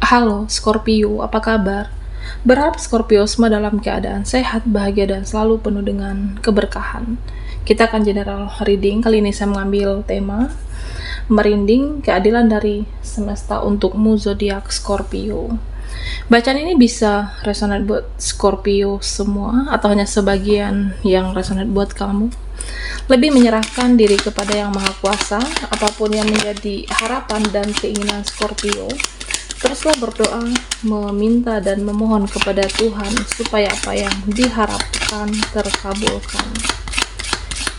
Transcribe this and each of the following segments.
Halo Scorpio, apa kabar? Berharap Scorpio semua dalam keadaan sehat, bahagia, dan selalu penuh dengan keberkahan. Kita akan general reading. Kali ini saya mengambil tema merinding keadilan dari semesta untukmu zodiak Scorpio. Bacaan ini bisa resonate buat Scorpio semua atau hanya sebagian yang resonate buat kamu. Lebih menyerahkan diri kepada Yang Maha Kuasa, apapun yang menjadi harapan dan keinginan Scorpio. Teruslah berdoa, meminta dan memohon kepada Tuhan supaya apa yang diharapkan terkabulkan.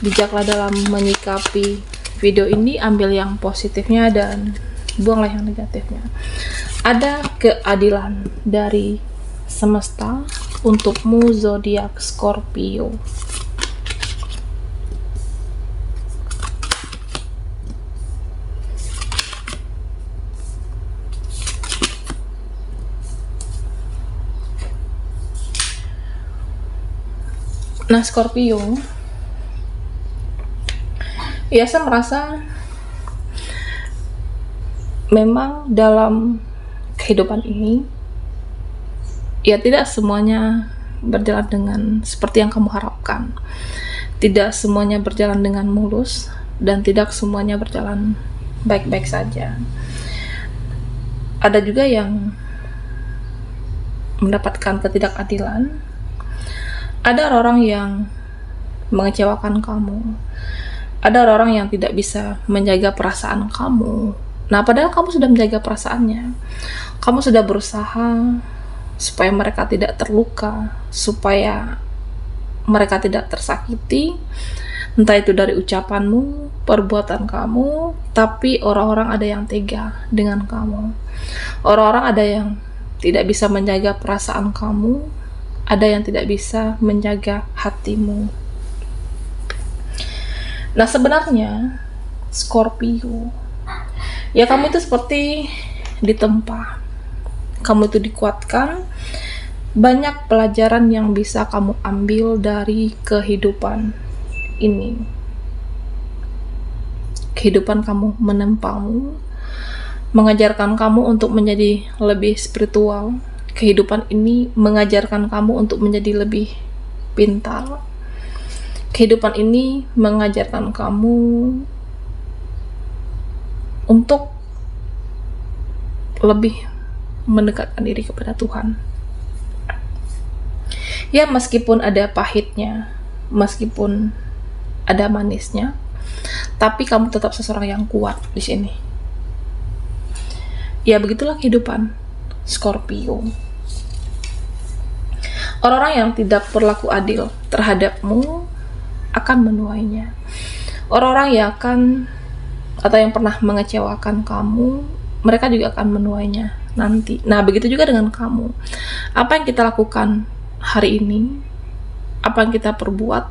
Bijaklah dalam menyikapi video ini, ambil yang positifnya dan buanglah yang negatifnya. Ada keadilan dari semesta untukmu zodiak Scorpio. Nah, Scorpio, ya saya merasa memang dalam kehidupan ini, ya tidak semuanya berjalan dengan seperti yang kamu harapkan. Tidak semuanya berjalan dengan mulus, dan tidak semuanya berjalan baik-baik saja. Ada juga yang mendapatkan ketidakadilan. Ada orang yang mengecewakan kamu. Ada orang yang tidak bisa menjaga perasaan kamu. Nah, padahal kamu sudah menjaga perasaannya. Kamu sudah berusaha supaya mereka tidak terluka, supaya mereka tidak tersakiti. Entah itu dari ucapanmu, perbuatan kamu, tapi orang-orang ada yang tega dengan kamu. Orang-orang ada yang tidak bisa menjaga perasaan kamu. Ada yang tidak bisa menjaga hatimu. Nah, sebenarnya Scorpio, ya kamu itu seperti ditempa. Kamu itu dikuatkan. Banyak pelajaran yang bisa kamu ambil dari kehidupan ini. Kehidupan kamu menempamu, mengajarkan kamu untuk menjadi lebih spiritual. Kehidupan ini mengajarkan kamu untuk menjadi lebih pintar. Kehidupan ini mengajarkan kamu untuk lebih mendekatkan diri kepada Tuhan. Ya, meskipun ada pahitnya, meskipun ada manisnya, tapi kamu tetap seseorang yang kuat di sini. Ya, begitulah kehidupan Scorpio. Orang-orang yang tidak berlaku adil terhadapmu akan menuainya. Orang-orang yang akan atau yang pernah mengecewakan kamu, mereka juga akan menuainya nanti. Nah, begitu juga dengan kamu. Apa yang kita lakukan hari ini, apa yang kita perbuat,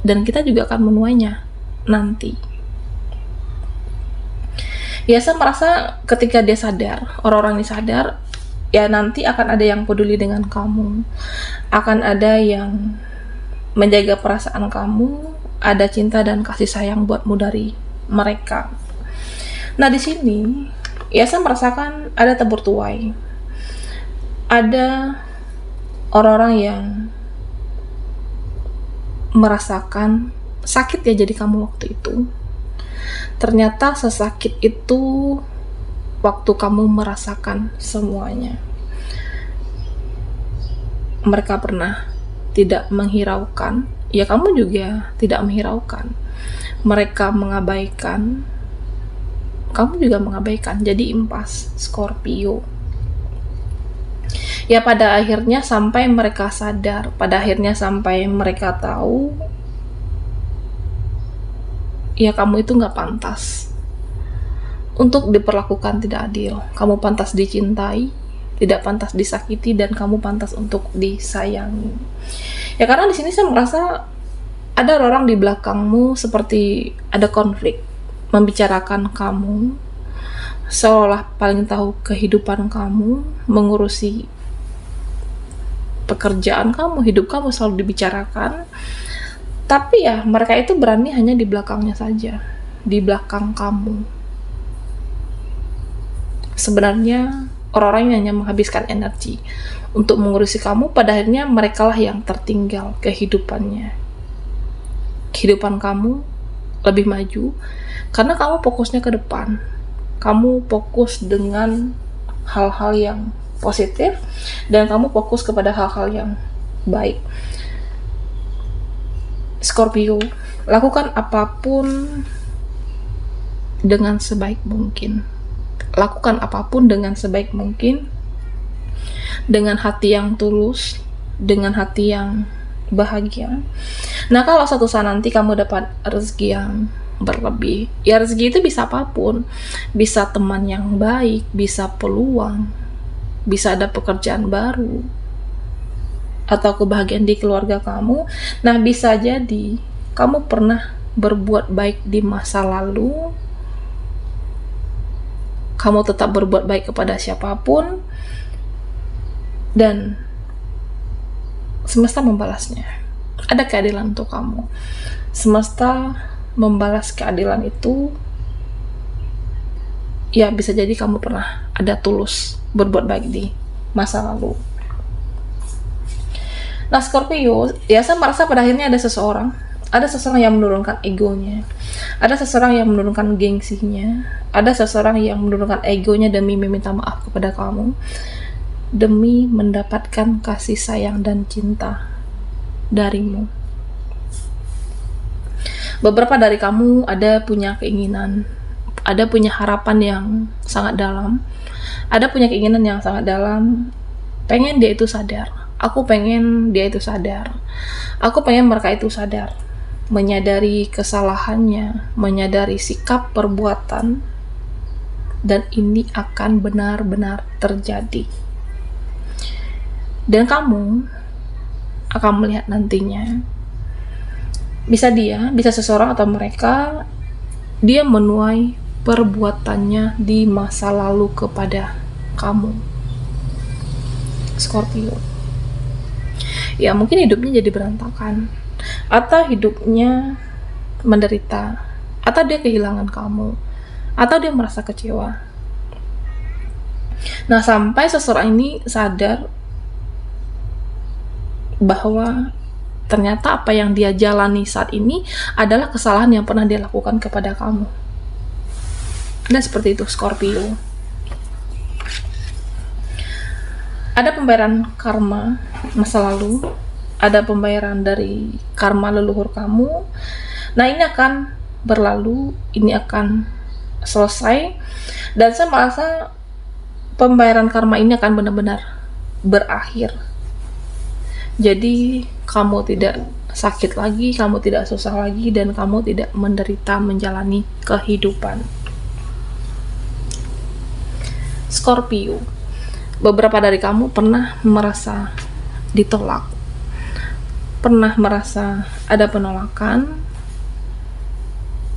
dan kita juga akan menuainya nanti. Ya, saya merasa ketika dia sadar, orang-orang ini sadar, ya nanti akan ada yang peduli dengan kamu, akan ada yang menjaga perasaan kamu, ada cinta dan kasih sayang buatmu dari mereka. Nah, di sini ya saya merasakan ada tabur tuai, ada orang-orang yang merasakan sakit ya jadi kamu waktu itu. Ternyata sesakit itu waktu kamu merasakan semuanya. Mereka pernah tidak menghiraukan, ya kamu juga tidak menghiraukan. Mereka mengabaikan, kamu juga mengabaikan. Jadi impas Scorpio. Ya, pada akhirnya sampai mereka sadar, pada akhirnya sampai mereka tahu, ya kamu itu gak pantas untuk diperlakukan tidak adil. Kamu pantas dicintai, tidak pantas disakiti, dan kamu pantas untuk disayangi. Ya, karena di sini saya merasa ada orang di belakangmu seperti ada konflik, membicarakan kamu, seolah paling tahu kehidupan kamu, mengurusi pekerjaan kamu, hidup kamu selalu dibicarakan. Tapi ya mereka itu berani hanya di belakangnya saja, di belakang kamu. Sebenarnya orang-orang yang hanya menghabiskan energi untuk mengurusi kamu, pada akhirnya merekalah yang tertinggal kehidupannya. Kehidupan kamu lebih maju karena kamu fokusnya ke depan. Kamu fokus dengan hal-hal yang positif dan kamu fokus kepada hal-hal yang baik. Scorpio, lakukan apapun dengan sebaik mungkin. Lakukan apapun dengan sebaik mungkin, dengan hati yang tulus, dengan hati yang bahagia. Nah, kalau suatu saat nanti kamu dapat rezeki yang berlebih, ya rezeki itu bisa apapun, bisa teman yang baik, bisa peluang, bisa ada pekerjaan baru, atau kebahagiaan di keluarga kamu. Nah, bisa jadi kamu pernah berbuat baik di masa lalu, kamu tetap berbuat baik kepada siapapun, dan semesta membalasnya. Ada keadilan untuk kamu. Semesta membalas keadilan itu. Ya, bisa jadi kamu pernah ada tulus berbuat baik di masa lalu. Nah, Scorpio, ya saya merasa pada akhirnya ada seseorang yang menurunkan egonya, ada seseorang yang menurunkan gengsinya, ada seseorang yang menurunkan egonya demi meminta maaf kepada kamu, demi mendapatkan kasih sayang dan cinta darimu. Beberapa dari kamu ada punya keinginan, ada punya harapan yang sangat dalam, ada punya keinginan yang sangat dalam, pengen dia itu sadar. Aku pengen dia itu sadar. Aku pengen mereka itu sadar, menyadari kesalahannya, menyadari sikap perbuatan, dan ini akan benar-benar terjadi. Dan kamu akan melihat nantinya, bisa seseorang atau mereka, dia menuai perbuatannya di masa lalu kepada kamu, Scorpio. Ya, mungkin hidupnya jadi berantakan, atau hidupnya menderita, atau dia kehilangan kamu, atau dia merasa kecewa. Nah, sampai seseorang ini sadar bahwa ternyata apa yang dia jalani saat ini adalah kesalahan yang pernah dia lakukan kepada kamu. Dan seperti itu, Scorpio. Ada pembayaran karma masa lalu, ada pembayaran dari karma leluhur kamu. Nah, ini akan berlalu, ini akan selesai, dan saya merasa pembayaran karma ini akan benar-benar berakhir. Jadi kamu tidak sakit lagi, kamu tidak susah lagi, dan kamu tidak menderita menjalani kehidupan. Scorpio, beberapa dari kamu pernah merasa ditolak, pernah merasa ada penolakan,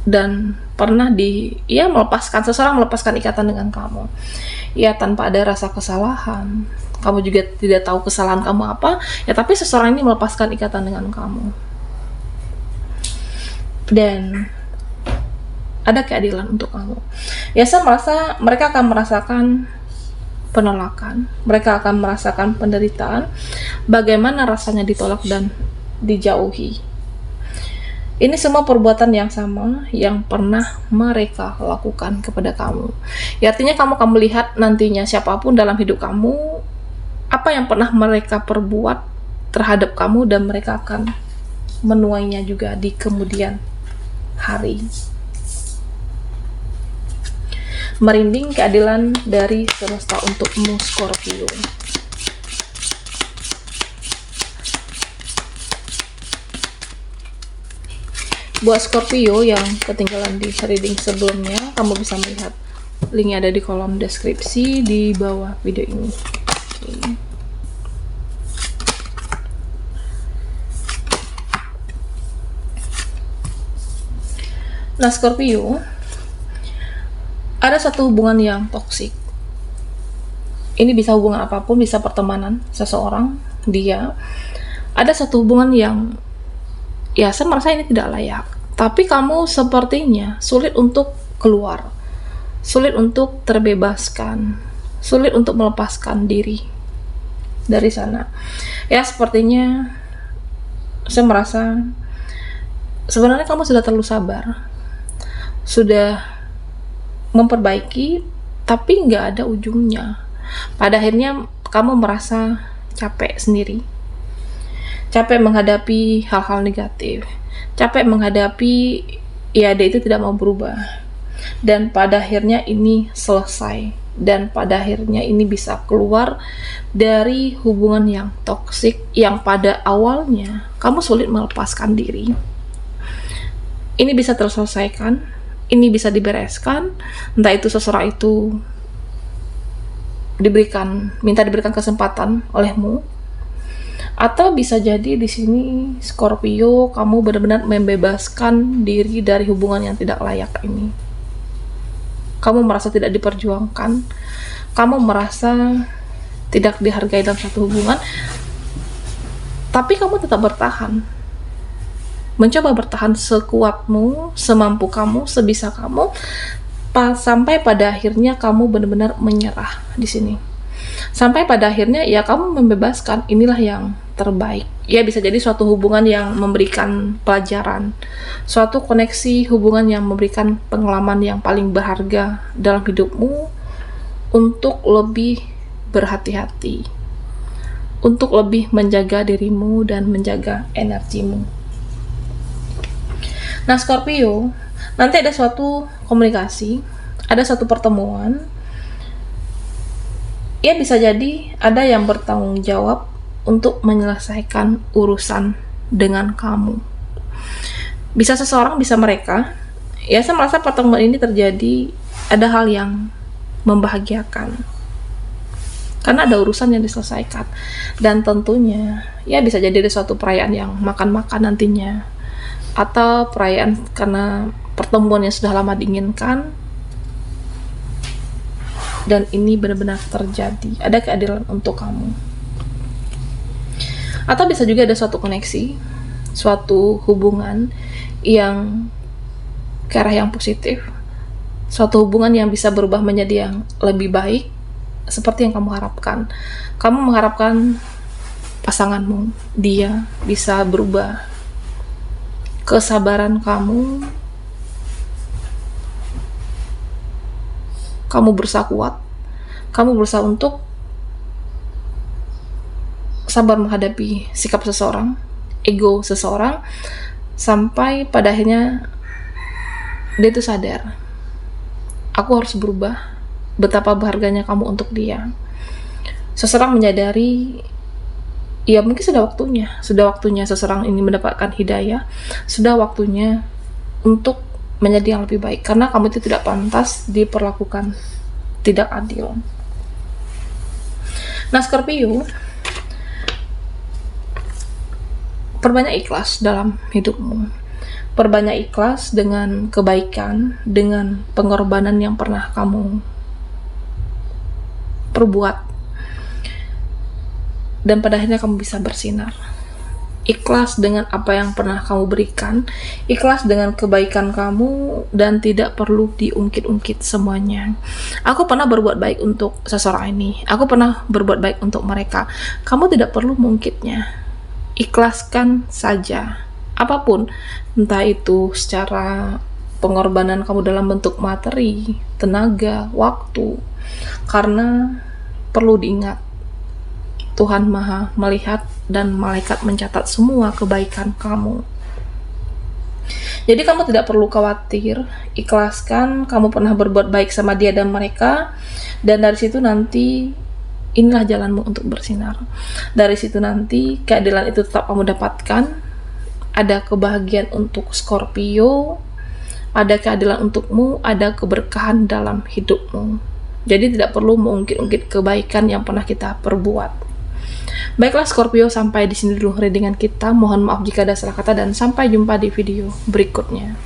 dan pernah seseorang melepaskan ikatan dengan kamu. Ya, tanpa ada rasa kesalahan. Kamu juga tidak tahu kesalahan kamu apa, ya tapi seseorang ini melepaskan ikatan dengan kamu. Dan ada keadilan untuk kamu. Ya, saya merasa mereka akan merasakan penolakan, mereka akan merasakan penderitaan, bagaimana rasanya ditolak dan dijauhi. Ini semua perbuatan yang sama yang pernah mereka lakukan kepada kamu. Ya, artinya kamu akan melihat nantinya siapapun dalam hidup kamu, apa yang pernah mereka perbuat terhadap kamu, dan mereka akan menuainya juga di kemudian hari. Merinding keadilan dari semesta untukmu, Scorpio. Buat Scorpio yang ketinggalan di reading sebelumnya, kamu bisa melihat linknya ada di kolom deskripsi di bawah video ini. Okay. Nah, Scorpio, ada satu hubungan yang toksik. Ini bisa hubungan apapun, bisa pertemanan seseorang, dia. Ada satu hubungan yang, ya saya merasa ini tidak layak. Tapi kamu sepertinya sulit untuk keluar, sulit untuk terbebaskan. sulit untuk melepaskan diri dari sana. Ya, sepertinya saya merasa sebenarnya kamu sudah terlalu sabar, sudah memperbaiki, tapi nggak ada ujungnya. Pada akhirnya kamu merasa capek sendiri, capek menghadapi hal-hal negatif, capek menghadapi ya dia itu tidak mau berubah, dan pada akhirnya ini selesai, dan pada akhirnya ini bisa keluar dari hubungan yang toksik yang pada awalnya kamu sulit melepaskan diri. Ini bisa terselesaikan, ini bisa dibereskan, entah itu seseorang itu minta diberikan kesempatan olehmu, atau bisa jadi di sini Scorpio kamu benar-benar membebaskan diri dari hubungan yang tidak layak ini. Kamu merasa tidak diperjuangkan, kamu merasa tidak dihargai dalam satu hubungan, tapi kamu tetap bertahan, mencoba bertahan sekuatmu, semampu kamu, sebisa kamu, sampai pada akhirnya kamu benar-benar menyerah di sini. Sampai pada akhirnya ya kamu membebaskan, inilah yang terbaik. Ya, bisa jadi suatu hubungan yang memberikan pelajaran, suatu koneksi hubungan yang memberikan pengalaman yang paling berharga dalam hidupmu untuk lebih berhati-hati, untuk lebih menjaga dirimu dan menjaga energimu. Nah, Scorpio, nanti ada suatu komunikasi, ada suatu pertemuan. Ya, bisa jadi ada yang bertanggung jawab untuk menyelesaikan urusan dengan kamu. Bisa seseorang, bisa mereka. Ya, saya merasa pertemuan ini terjadi ada hal yang membahagiakan, karena ada urusan yang diselesaikan. Dan tentunya ya bisa jadi ada suatu perayaan yang makan-makan nantinya, atau perayaan karena pertemuan yang sudah lama diinginkan dan ini benar-benar terjadi, ada keadilan untuk kamu. Atau bisa juga ada suatu koneksi, suatu hubungan yang ke arah yang positif, suatu hubungan yang bisa berubah menjadi yang lebih baik seperti yang kamu harapkan. Kamu mengharapkan pasanganmu, dia bisa berubah. Kesabaran kamu berusaha kuat, kamu berusaha untuk sabar menghadapi sikap seseorang, ego seseorang, sampai pada akhirnya dia itu sadar, aku harus berubah, betapa berharganya kamu untuk dia. Seseorang menyadari, ya mungkin sudah waktunya seseorang ini mendapatkan hidayah, sudah waktunya untuk menjadi yang lebih baik, karena kamu itu tidak pantas diperlakukan tidak adil. Nah, Scorpio, perbanyak ikhlas dalam hidupmu, perbanyak ikhlas dengan kebaikan, dengan pengorbanan yang pernah kamu perbuat, dan pada akhirnya kamu bisa bersinar. Ikhlas dengan apa yang pernah kamu berikan, ikhlas dengan kebaikan kamu, dan tidak perlu diungkit-ungkit semuanya. Aku pernah berbuat baik untuk seseorang ini, aku pernah berbuat baik untuk mereka. Kamu tidak perlu mengungkitnya, ikhlaskan saja apapun, entah itu secara pengorbanan kamu dalam bentuk materi, tenaga, waktu, karena perlu diingat, Tuhan Maha melihat dan malaikat mencatat semua kebaikan kamu. Jadi kamu tidak perlu khawatir, ikhlaskan kamu pernah berbuat baik sama dia dan mereka, dan dari situ nanti inilah jalanmu untuk bersinar. Dari situ nanti keadilan itu tetap kamu dapatkan, ada kebahagiaan untuk Scorpio, ada keadilan untukmu, ada keberkahan dalam hidupmu. Jadi tidak perlu mengungkit-ungkit kebaikan yang pernah kita perbuat. Baiklah Scorpio, sampai di sini dulu readingan kita. Mohon maaf jika ada salah kata dan sampai jumpa di video berikutnya.